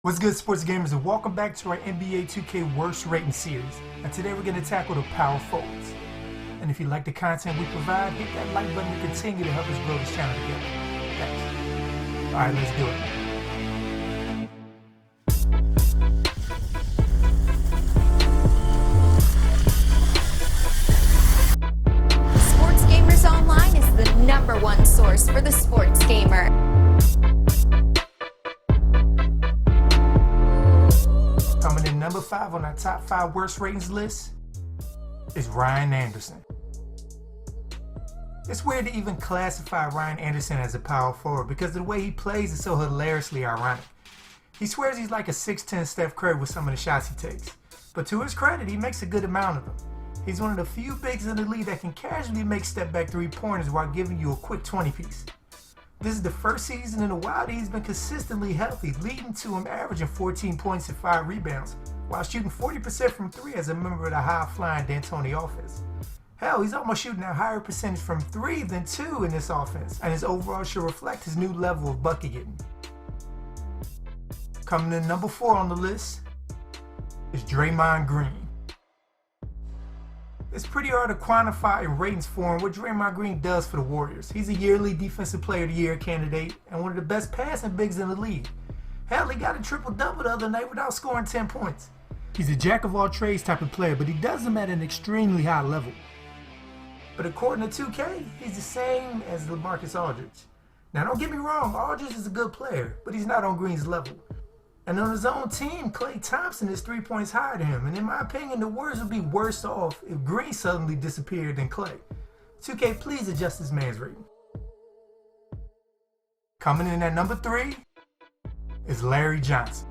What's good, sports gamers, and welcome back to our NBA 2K Worst Rating series. And today we're going to tackle the power forwards. And if you like the content we provide, hit that like button to continue to help us grow this channel together. Thanks. Alright, let's do it. Sports Gamers Online is the #1 source for the sports gamer. Coming in number 5 on our top 5 worst ratings list is Ryan Anderson. It's weird to even classify Ryan Anderson as a power forward because the way he plays is so hilariously ironic. He swears he's like a 6'10" Steph Curry with some of the shots he takes, but to his credit, he makes a good amount of them. He's one of the few bigs in the league that can casually make step-back three-pointers while giving you a quick 20-piece. This is the first season in a while that he's been consistently healthy, leading to him averaging 14 points and 5 rebounds, while shooting 40% from 3 as a member of the high-flying D'Antoni offense. Hell, he's almost shooting a higher percentage from 3 than 2 in this offense, and his overall should reflect his new level of bucket getting. Coming in number 4 on the list is Draymond Green. It's pretty hard to quantify in ratings for him what Draymond Green does for the Warriors. He's a yearly Defensive Player of the Year candidate and one of the best passing bigs in the league. Hell, he got a triple-double the other night without scoring 10 points. He's a jack-of-all-trades type of player, but he does them at an extremely high level. But according to 2K, he's the same as LaMarcus Aldridge. Now don't get me wrong, Aldridge is a good player, but he's not on Green's level. And on his own team, Klay Thompson is 3 points higher than him, and in my opinion, the Warriors would be worse off if Green suddenly disappeared than Klay. 2K, please adjust this man's rating. Coming in at number 3 is Larry Johnson.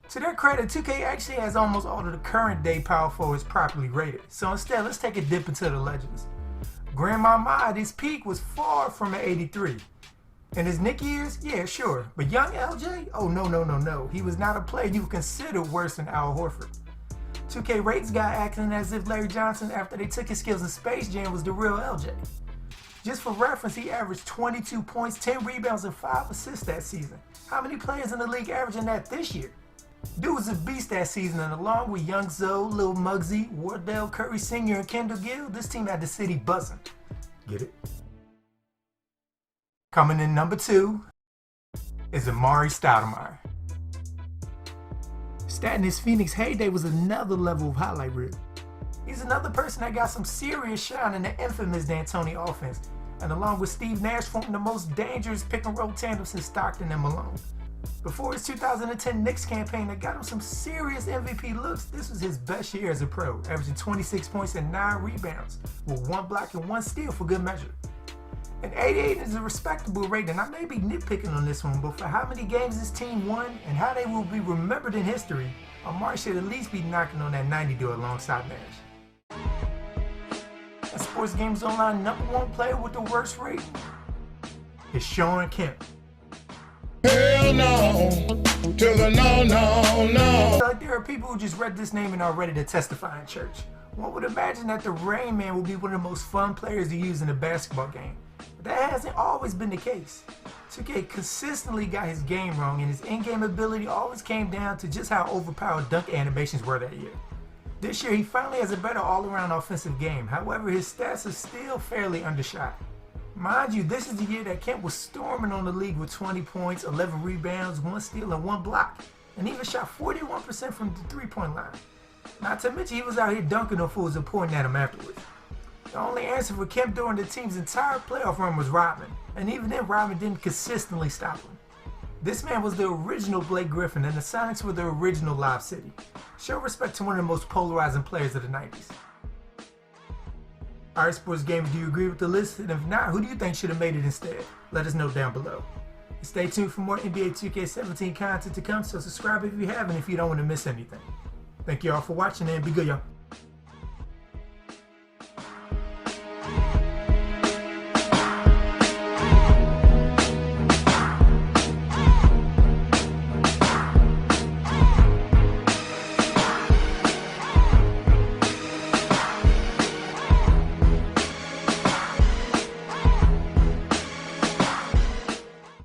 To their credit, 2K actually has almost all of the current day power forwards properly rated, so instead, let's take a dip into the legends. Grandmama at his peak was far from an 83. In his Knick years, yeah, sure. But young LJ? Oh, no. He was not a player you would consider worse than Al Horford. 2K ratings guy acting as if Larry Johnson, after they took his skills in Space Jam, was the real LJ. Just for reference, he averaged 22 points, 10 rebounds, and 5 assists that season. How many players in the league averaging that this year? Dude was a beast that season, and along with Young Zoe, Lil Muggsy, Wardell Curry Sr., and Kendall Gill, this team had the city buzzing. Get it? Coming in number 2 is Amar'e Stoudemire. Stat in his Phoenix heyday was another level of highlight reel. He's another person that got some serious shine in the infamous D'Antoni offense, and along with Steve Nash formed the most dangerous pick-and-roll tandem since Stockton and Malone. Before his 2010 Knicks campaign that got him some serious MVP looks, this was his best year as a pro, averaging 26 points and 9 rebounds, with 1 block and 1 steal for good measure. An 88 is a respectable rating. I may be nitpicking on this one, but for how many games this team won and how they will be remembered in history, Amar'e should at least be knocking on that 90 door alongside Nash. And Sports Gamers Online #1 player with the worst rating is Shawn Kemp. Hell no, to the no. Like there are people who just read this name and are ready to testify in church. One would imagine that the Rain Man will be one of the most fun players to use in a basketball game. But that hasn't always been the case. 2K consistently got his game wrong, and his in-game ability always came down to just how overpowered dunk animations were that year. This year, he finally has a better all-around offensive game. However, his stats are still fairly undershot. Mind you, this is the year that Kemp was storming on the league with 20 points, 11 rebounds, 1 steal, and 1 block, and even shot 41% from the three-point line. Not to mention he was out here dunking on fools and pointing at him afterwards. The only answer for Kemp during the team's entire playoff run was Rodman, and even then Rodman didn't consistently stop him. This man was the original Blake Griffin, and the Sonics were the original Lob City. Show respect to one of the most polarizing players of the 90s. Alright, sports gamers, do you agree with the list? And if not, who do you think should have made it instead? Let us know down below. And stay tuned for more NBA 2K17 content to come, so subscribe if you haven't if you don't want to miss anything. Thank you all for watching and be good, y'all.